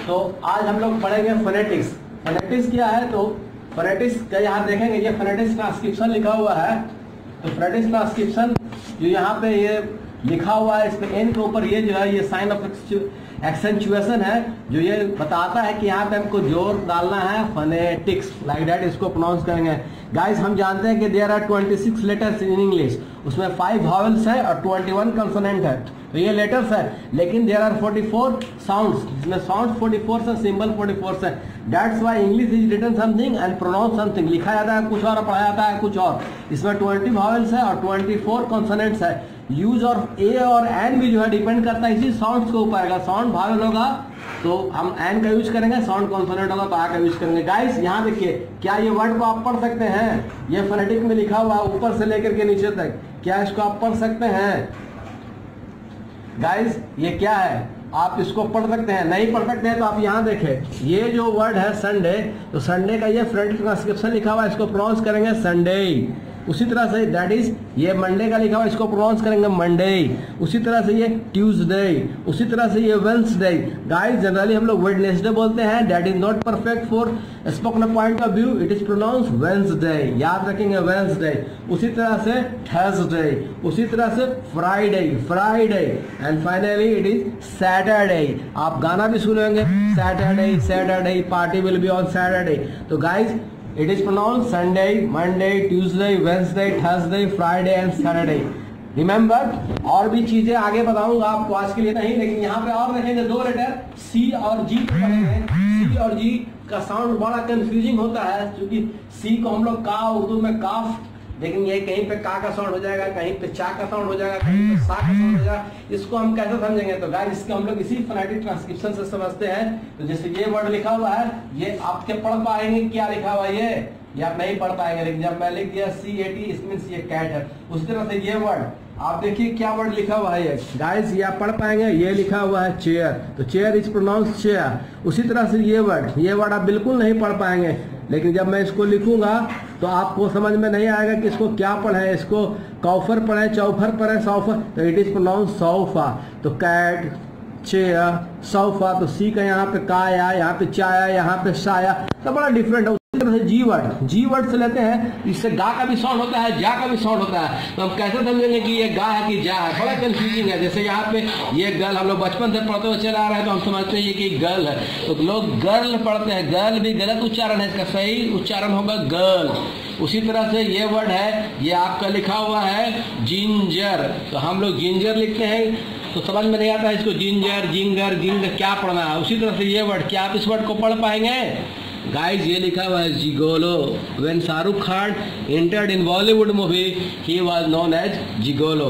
तो आज हम लोग पढ़ेंगे फोनेटिक्स। फोनेटिक्स क्या है, तो फोनेटिक्स का यहाँ देखेंगे, ये फोनेटिक्स ट्रांसक्रिप्शन लिखा हुआ है। तो फोनेटिक्स ट्रांसक्रिप्शन जो यहाँ पे ये लिखा हुआ है, इस पे एन के ऊपर ये जो है ये साइन ऑफ एक्सेंचुएशन है, जो ये बताता है कि यहाँ पे हमको जोर डालना है फोनेटिक्स, लाइक दैट इसको प्रोनाउंस करेंगे। गाइस हम जानते हैं कि there are 26 letters in English, उसमें 5 वॉवेल्स है और 21 कंसोनेंट है, तो ये लेटर्स है। लेकिन देयर आर 44 साउंड्स, जिसमें साउंड 44 है, सिंबल 44 है। That's why English is written something and pronounce something, लिखा जाता है कुछ और पढ़ा जाता है कुछ और। इसमें 20 वॉवेल्स है और 24 कॉन्सोनेंट्स है। यूज और ए और एन भी जो है डिपेंड करता है इसी साउंड्स के ऊपर। अगर साउंड वॉवेल होगा तो हम एन का यूज करेंगे, साउंड कॉन्सोनेंट होगा तो आ का यूज करेंगे। गाइस यहाँ देखिए, क्या ये वर्ड को आप पढ़ सकते हैं? ये फोनेटिक में लिखा हुआ है ऊपर से लेकर के नीचे तक, क्या इसको आप पढ़ सकते हैं? गाइस ये क्या है, आप इसको पढ़ सकते हैं? नहीं पढ़ सकते हैं तो आप यहाँ देखें, ये जो वर्ड है संडे, तो संडे का ये फोनेटिक ट्रांसक्रिप्शन लिखा हुआ है, इसको प्रोनाउंस करेंगे संडे। उसी तरह से दैट इज ये मंडे का लिखा हुआ है, इसको प्रोनाउंस करेंगे मंडे। उसी तरह से ये ट्यूसडे, उसी तरह से ये वेडनेसडे। गाइस जनरली हम लोग वेडनेसडे बोलते हैं, that is not perfect for spoken point of view, it is pronounce Wednesday, याद रखेंगे वेडनेसडे। उसी तरह से थर्सडे, उसी तरह से Friday, Friday, and finally it is Saturday. आप गाना भी सुनेंगे, Saturday Saturday party will be on Saturday. तो guys it is pronounced Sunday, Monday, Tuesday, Wednesday, Thursday, Friday and Saturday. Remember, और भी चीजें आगे बताऊंगा आपको, आज के लिए नहीं, लेकिन यहाँ पे और देखेंगे 2 लेटर C और G पढ़ेंगे। C और G का साउंड बड़ा कंफ्यूजिंग होता है, क्योंकि C को हम लोग का उर्दू में काफ, लेकिन ये कहीं पे का साउंड हो जाएगा, कहीं पे चा का साउंड हो जाएगा, कहीं पे सा का साउंड हो जाएगा। इसको हम कैसे समझेंगे? तो गाइस इसको हम लोग इसी फोनेटिक ट्रांसक्रिप्शन से समझते हैं। तो जैसे ये वर्ड लिखा हुआ है, ये आपके पढ़ पाएंगे क्या लिखा हुआ है, ये आप नहीं पढ़ पाएंगे, लेकिन जब मैं लिख दिया CAT, इसमें ये कैट है। उसी तरह से ये वर्ड आप देखिए क्या वर्ड लिखा हुआ है, ये गाइस ये आप पढ़ पाएंगे, ये लिखा हुआ है चेयर, तो चेयर इज प्रोनाउंस चेयर। उसी तरह से ये वर्ड आप बिल्कुल नहीं पढ़ पाएंगे, लेकिन जब मैं इसको लिखूंगा तो आपको समझ में नहीं आएगा कि इसको क्या पढ़े, इसको कॉफर पढ़े, चौफर पढ़े, सौफर, तो इट इज प्रोनाउंस सोफा। तो कैट, चेयर, सोफा, तो सी का यहाँ पे का आया, यहाँ पे चाया, यहाँ पे साया, तो बड़ा डिफरेंट है। उसी तरह से जी वर्ड से लेते हैं, इससे गा का भी साउंड होता है, जा का भी साउंड होता है। तो हम कैसे समझेंगे कि ये गा है कि जा है? बड़ा कंफ्यूजिंग है। जैसे यहाँ पे ये गर्ल, हम लोग बचपन से पढ़ते हुए चला आ रहे हैं, तो हम समझते हैं कि गर्ल है, तो लोग गर्ल पढ़ते हैं, गर्ल भी गलत उच्चारण है, इसका सही उच्चारण होगा गर्ल। उसी तरह से ये वर्ड है, ये आपका लिखा हुआ है जिंजर, तो हम लोग जिंजर लिखते हैं, तो समझ में नहीं आता है इसको जिंजर, जिंगर, जिंगर क्या पढ़ना है। उसी तरह से ये वर्ड, क्या आप इस वर्ड को पढ़ पाएंगे? गाइस ये लिखा हुआ है gigolo. When Shahrukh Khan entered in Bollywood movie, he was known as gigolo.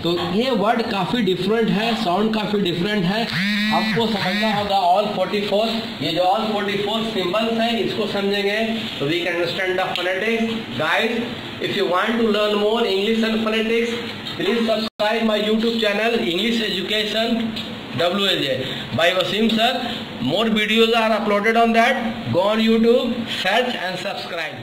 तो ये वर्ड काफी डिफरेंट है, साउंड काफी डिफरेंट है, हमको समझना होगा ऑल 44, ये जो ऑल 44 सिंबल्स हैं इसको समझेंगे तो we can understand the phonetics. Guys if you want to learn more English and phonetics, please subscribe my YouTube channel English education WAJ by Wasim sir. More videos are uploaded on that. Go on YouTube, search and subscribe.